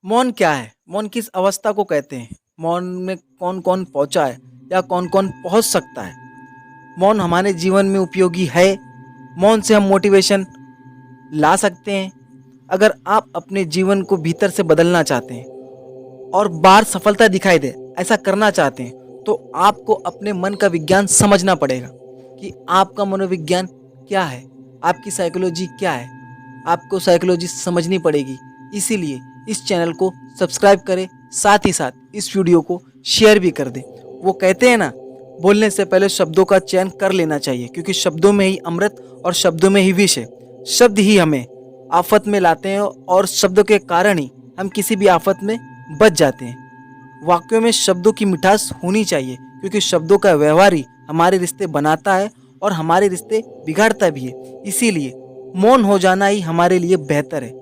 मौन क्या है? मौन किस अवस्था को कहते हैं? मौन में कौन-कौन पहुँचा है या कौन-कौन पहुँच सकता है? मौन हमारे जीवन में उपयोगी है? मौन से हम मोटिवेशन ला सकते हैं? अगर आप अपने जीवन को भीतर से बदलना चाहते हैं और बाहर सफलता दिखाई दे, ऐसा करना चाहते हैं, तो आपको अपने मन का विज्ञान समझना पड़ेगा कि आपका मनोविज्ञान क्या है? आपकी साइकोलॉजी क्या है? आपको साइकोलॉजी समझनी पड़ेगी। इसीलिए इस चैनल को सब्सक्राइब करें, साथ ही साथ इस वीडियो को शेयर भी कर दें। वो कहते हैं ना, बोलने से पहले शब्दों का चयन कर लेना चाहिए, क्योंकि शब्दों में ही अमृत और शब्दों में ही विष है। शब्द ही हमें आफत में लाते हैं और शब्दों के कारण ही हम किसी भी आफत में बच जाते हैं। वाक्यों में शब्दों की मिठास होनी चाहिए, क्योंकि शब्दों का व्यवहार ही हमारे रिश्ते बनाता है और हमारे रिश्ते बिगाड़ता भी है। इसीलिए मौन हो जाना ही हमारे लिए बेहतर है।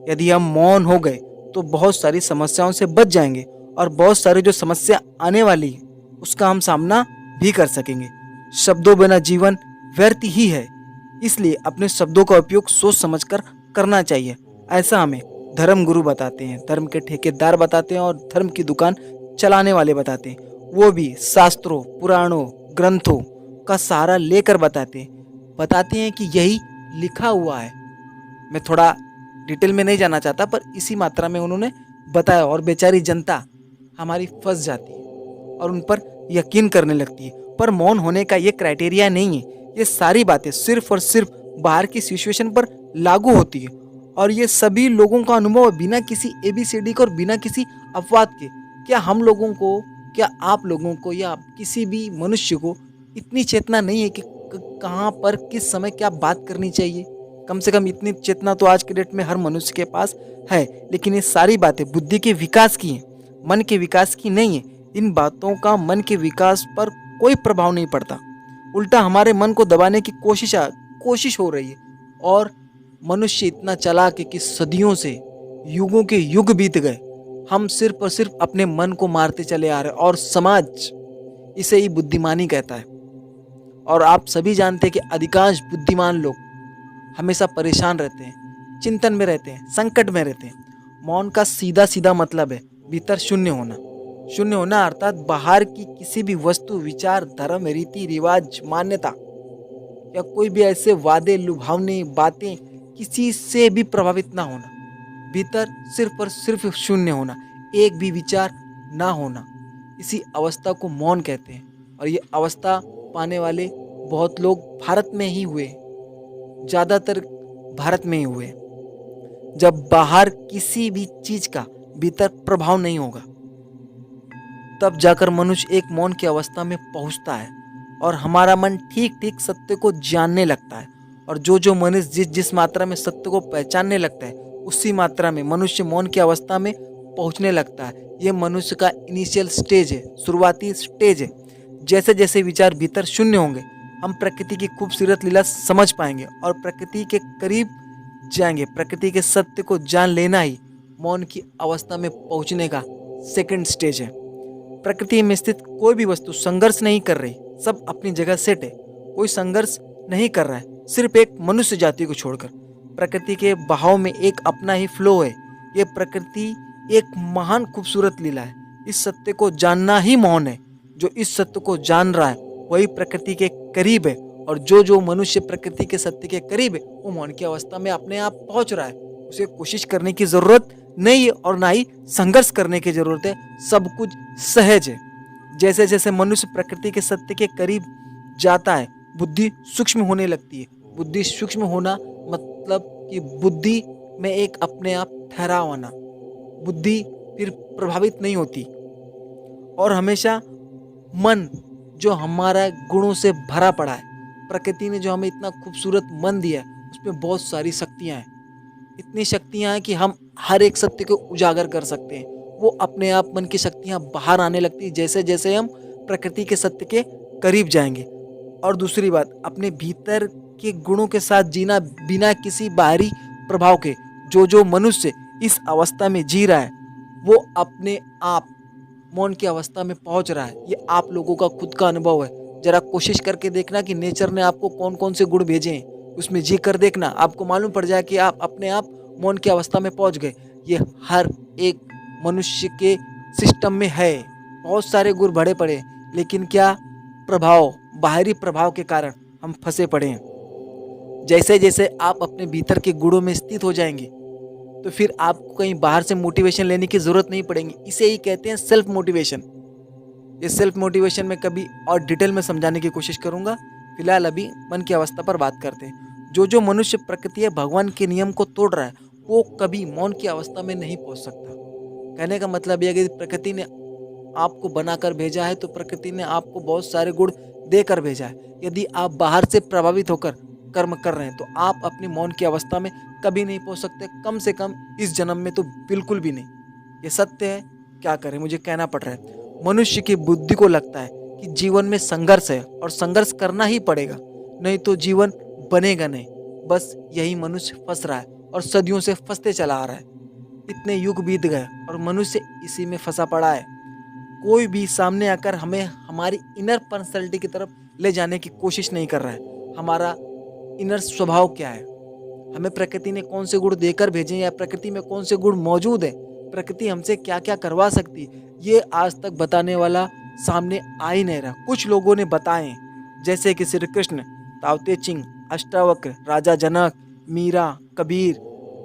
यदि हम मौन हो गए तो बहुत सारी समस्याओं से बच जाएंगे और बहुत सारी जो समस्या आने वाली है उसका हम सामना भी कर सकेंगे। शब्दों बिना जीवन व्यर्थ ही है, इसलिए अपने शब्दों का उपयोग सोच समझकर करना चाहिए। ऐसा हमें धर्म गुरु बताते हैं, धर्म के ठेकेदार बताते हैं और धर्म की दुकान चलाने वाले बताते हैं। वो भी शास्त्रों, पुराणों, ग्रंथों का सहारा लेकर बताते हैं कि यही लिखा हुआ है। मैं थोड़ा डिटेल में नहीं जाना चाहता, पर इसी मात्रा में उन्होंने बताया और बेचारी जनता हमारी फंस जाती है और उन पर यकीन करने लगती है। पर मौन होने का ये क्राइटेरिया नहीं है। ये सारी बातें सिर्फ और सिर्फ बाहर की सिचुएशन पर लागू होती है और ये सभी लोगों का अनुभव है, बिना किसी एबीसीडी के और बिना किसी अपवाद के। क्या हम लोगों को, क्या आप लोगों को या किसी भी मनुष्य को इतनी चेतना नहीं है कि कहाँ पर किस समय क्या बात करनी चाहिए? कम से कम इतनी चेतना तो आज के डेट में हर मनुष्य के पास है। लेकिन ये सारी बातें बुद्धि के विकास की हैं, मन के विकास की नहीं है। इन बातों का मन के विकास पर कोई प्रभाव नहीं पड़ता। उल्टा हमारे मन को दबाने की कोशिश हो रही है। और मनुष्य इतना चालाक है कि सदियों से, युगों के युग बीत गए, हम सिर्फ और सिर्फ अपने मन को मारते चले आ रहे हैं और समाज इसे ही बुद्धिमानी कहता है। और आप सभी जानते हैं कि अधिकांश बुद्धिमान लोग हमेशा परेशान रहते हैं, चिंतन में रहते हैं, संकट में रहते हैं। मौन का सीधा सीधा मतलब है भीतर शून्य होना। शून्य होना अर्थात बाहर की किसी भी वस्तु, विचार, धर्म, रीति रिवाज, मान्यता या कोई भी ऐसे वादे, लुभावने बातें किसी से भी प्रभावित ना होना। भीतर सिर्फ और सिर्फ शून्य होना, एक भी विचार ना होना। इसी अवस्था को मौन कहते हैं। और ये अवस्था पाने वाले बहुत लोग भारत में ही हुए, ज़्यादातर भारत में ही हुए। जब बाहर किसी भी चीज का भीतर प्रभाव नहीं होगा, तब जाकर मनुष्य एक मौन की अवस्था में पहुंचता है और हमारा मन ठीक ठीक सत्य को जानने लगता है। और जो मनुष्य जिस जिस मात्रा में सत्य को पहचानने लगता है, उसी मात्रा में मनुष्य मौन की अवस्था में पहुंचने लगता है। ये मनुष्य का इनिशियल स्टेज है, शुरुआती स्टेज है। जैसे जैसे विचार भीतर शून्य होंगे, हम प्रकृति की खूबसूरत लीला समझ पाएंगे और प्रकृति के करीब जाएंगे। प्रकृति के सत्य को जान लेना ही मौन की अवस्था में पहुंचने का सेकंड स्टेज है। प्रकृति में स्थित कोई भी वस्तु संघर्ष नहीं कर रही, सब अपनी जगह सेट है। कोई संघर्ष नहीं कर रहा है, सिर्फ एक मनुष्य जाति को छोड़कर। प्रकृति के बहाव में एक अपना ही फ्लो है। ये प्रकृति एक महान खूबसूरत लीला है। इस सत्य को जानना ही मौन है। जो इस सत्य को जान रहा है वही प्रकृति के करीब है। और जो मनुष्य प्रकृति के सत्य के करीब है, वो मौन की अवस्था में अपने आप पहुंच रहा है। उसे कोशिश करने की जरूरत नहीं है और ना ही संघर्ष करने की जरूरत है। सब कुछ सहज है। जैसे जैसे मनुष्य प्रकृति के सत्य के करीब जाता है, बुद्धि सूक्ष्म होने लगती है। बुद्धि सूक्ष्म होना मतलब कि बुद्धि में एक अपने आप ठहराव आना। बुद्धि फिर प्रभावित नहीं होती और हमेशा मन जो हमारा गुणों से भरा पड़ा है, प्रकृति ने जो हमें इतना खूबसूरत मन दिया है, उसमें बहुत सारी शक्तियां हैं। इतनी शक्तियां हैं कि हम हर एक सत्य को उजागर कर सकते हैं। वो अपने आप मन की शक्तियां बाहर आने लगती है जैसे जैसे हम प्रकृति के सत्य के करीब जाएंगे। और दूसरी बात, अपने भीतर के गुणों के साथ जीना बिना किसी बाहरी प्रभाव के। जो मनुष्य इस अवस्था में जी रहा है, वो अपने आप मौन की अवस्था में पहुंच रहा है। ये आप लोगों का खुद का अनुभव है। जरा कोशिश करके देखना कि नेचर ने आपको कौन कौन से गुण भेजे हैं, उसमें जी कर देखना, आपको मालूम पड़ जाए कि आप अपने आप मौन की अवस्था में पहुंच गए। ये हर एक मनुष्य के सिस्टम में है, बहुत सारे गुण भरे पड़े हैं, लेकिन क्या प्रभाव, बाहरी प्रभाव के कारण हम फंसे पड़े हैं। जैसे जैसे आप अपने भीतर के गुणों में स्थित हो जाएंगे तो फिर आपको कहीं बाहर से मोटिवेशन लेने की जरूरत नहीं पड़ेगी। इसे ही कहते हैं सेल्फ मोटिवेशन। ये सेल्फ मोटिवेशन में कभी और डिटेल में समझाने की कोशिश करूंगा। फिलहाल अभी मन की अवस्था पर बात करते हैं। जो जो मनुष्य प्रकृति या भगवान के नियम को तोड़ रहा है वो कभी मौन की अवस्था में नहीं पहुंच सकता। कहने का मतलब यह कि प्रकृति ने आपको बनाकर भेजा है तो प्रकृति ने आपको बहुत सारे गुण देकर भेजा है। यदि आप बाहर से प्रभावित होकर कर्म कर रहे हैं तो आप अपनी मौन की अवस्था में कभी नहीं पहुंच सकते, कम से कम इस जन्म में तो बिल्कुल भी नहीं। ये सत्य है, क्या करें, मुझे कहना पड़ रहा है। मनुष्य की बुद्धि को लगता है कि जीवन में संघर्ष है और संघर्ष करना ही पड़ेगा, नहीं तो जीवन बनेगा नहीं। बस यही मनुष्य फंस रहा है और सदियों से फंसते चला आ रहा है। इतने युग बीत गए और मनुष्य इसी में फंसा पड़ा है। कोई भी सामने आकर हमें हमारी इनर पर्सनैलिटी की तरफ ले जाने की कोशिश नहीं कर रहा है। हमारा इनर स्वभाव क्या है, हमें प्रकृति ने कौन से गुण देकर भेजे या प्रकृति में कौन से गुण मौजूद है, प्रकृति हमसे क्या क्या करवा सकती है, ये आज तक बताने वाला सामने आ ही नहीं रहा। कुछ लोगों ने बताए, जैसे कि Shri Krishna, Tao Te Ching, Ashtavakra, Raja Janak, Mira, Kabir,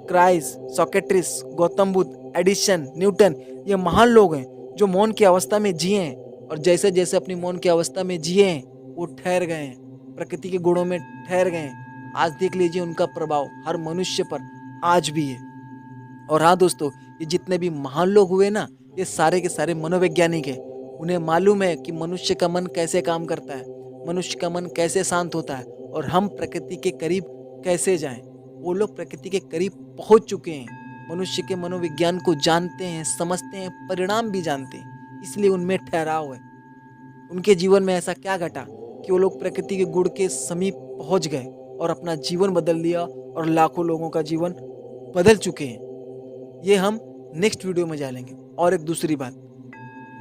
Christ, Socrates, Gautam Buddha, Edison, Newton. ये महान लोग हैं जो मौन की अवस्था में जिए हैं और जैसे जैसे अपनी मौन की अवस्था में जिए हैं वो ठहर गए हैं, प्रकृति के गुणों में ठहर गए हैं। आज देख लीजिए उनका प्रभाव हर मनुष्य पर आज भी है। और हाँ दोस्तों, ये जितने भी महान लोग हुए ना, ये सारे के सारे मनोवैज्ञानिक है। उन्हें मालूम है कि मनुष्य का मन कैसे काम करता है, मनुष्य का मन कैसे शांत होता है और हम प्रकृति के करीब कैसे जाएं। वो लोग प्रकृति के करीब पहुंच चुके हैं, मनुष्य के मनोविज्ञान को जानते हैं, समझते हैं, परिणाम भी जानते हैं, इसलिए उनमें ठहराव है। उनके जीवन में ऐसा क्या घटा कि वो लोग प्रकृति के गुण के समीप पहुंच गए और अपना जीवन बदल लिया और लाखों लोगों का जीवन बदल चुके हैं। ये हम नेक्स्ट वीडियो में जानेंगे। और एक दूसरी बात,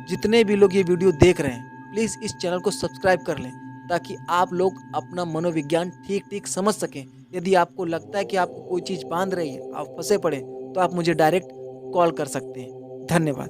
जितने भी लोग ये वीडियो देख रहे हैं प्लीज़ इस चैनल को सब्सक्राइब कर लें ताकि आप लोग अपना मनोविज्ञान ठीक ठीक समझ सकें। यदि आपको लगता है कि आपको कोई चीज़ बांध रही है, आप फंसे पड़े, तो आप मुझे डायरेक्ट कॉल कर सकते हैं। धन्यवाद।